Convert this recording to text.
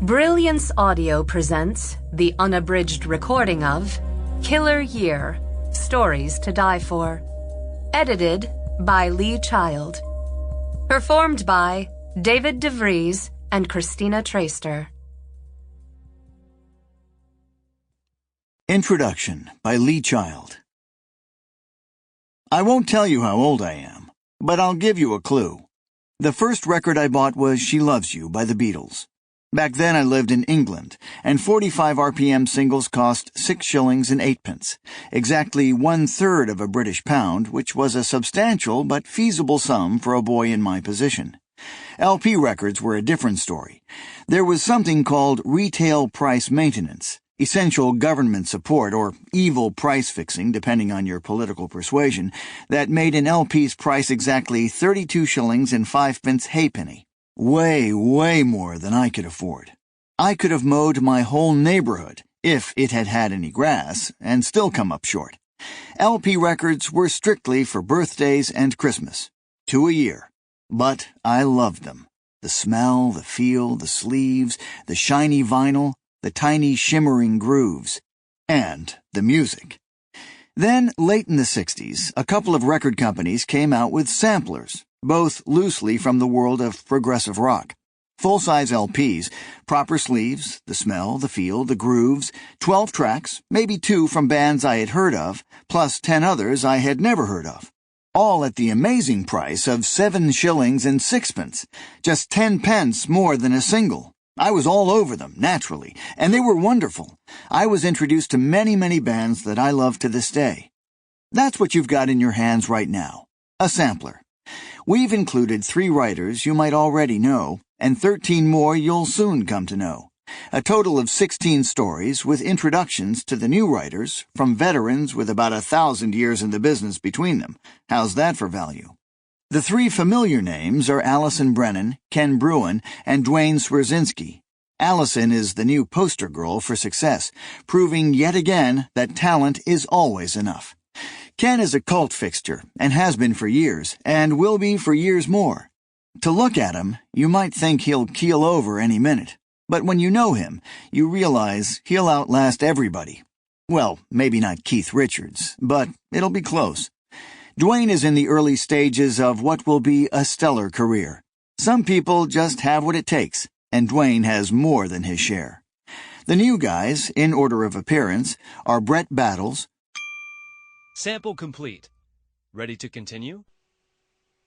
Brilliance Audio presents the unabridged recording of Killer Year, Stories to Die For. Edited by Lee Child. Performed by David de Vries and Christina Traister. Introduction by Lee Child. I won't tell you how old I am, but I'll give you a clue. The first record I bought was She Loves You by the Beatles. Back then I lived in England, and 45 RPM singles cost 6 shillings and 8 pence, exactly 1/3 of a British pound, which was a substantial but feasible sum for a boy in my position. LP records were a different story. There was something called retail price maintenance, essential government support, or evil price fixing, depending on your political persuasion, that made an LP's price exactly 32 shillings and 5 pence halfpenny. Way more than I could afford. I could have mowed my whole neighborhood, if it had had any grass, and still come up short. LP records were strictly for birthdays and Christmas, 2 a year. But I loved them. The smell, the feel, the sleeves, the shiny vinyl, the tiny shimmering grooves, and the music. Then, late in the 60s, a couple of record companies came out with samplers, both loosely from the world of progressive rock. Full-size LPs, proper sleeves, the smell, the feel, the grooves, 12 tracks, maybe 2 from bands I had heard of, plus 10 others I had never heard of. All at the amazing price of 7 shillings and 6 pence, just 10 pence more than a single. I was all over them, naturally, and they were wonderful. I was introduced to many bands that I love to this day. That's what you've got in your hands right now, a sampler. We've included 3 writers you might already know, and 13 more you'll soon come to know. A total of 16 stories with introductions to the new writers from veterans with about 1,000 years in the business between them. How's that for value? The 3 familiar names are Allison Brennan, Ken Bruen, and Duane Swierczynski. Allison is the new poster girl for success, proving yet again that talent is always enough. Ken is a cult fixture, and has been for years, and will be for years more. To look at him, you might think he'll keel over any minute, but when you know him, you realize he'll outlast everybody. Well, maybe not Keith Richards, but it'll be close. Duane is in the early stages of what will be a stellar career. Some people just have what it takes, and Duane has more than his share. The new guys, in order of appearance, are Brett Battles. Sample complete. Ready to continue?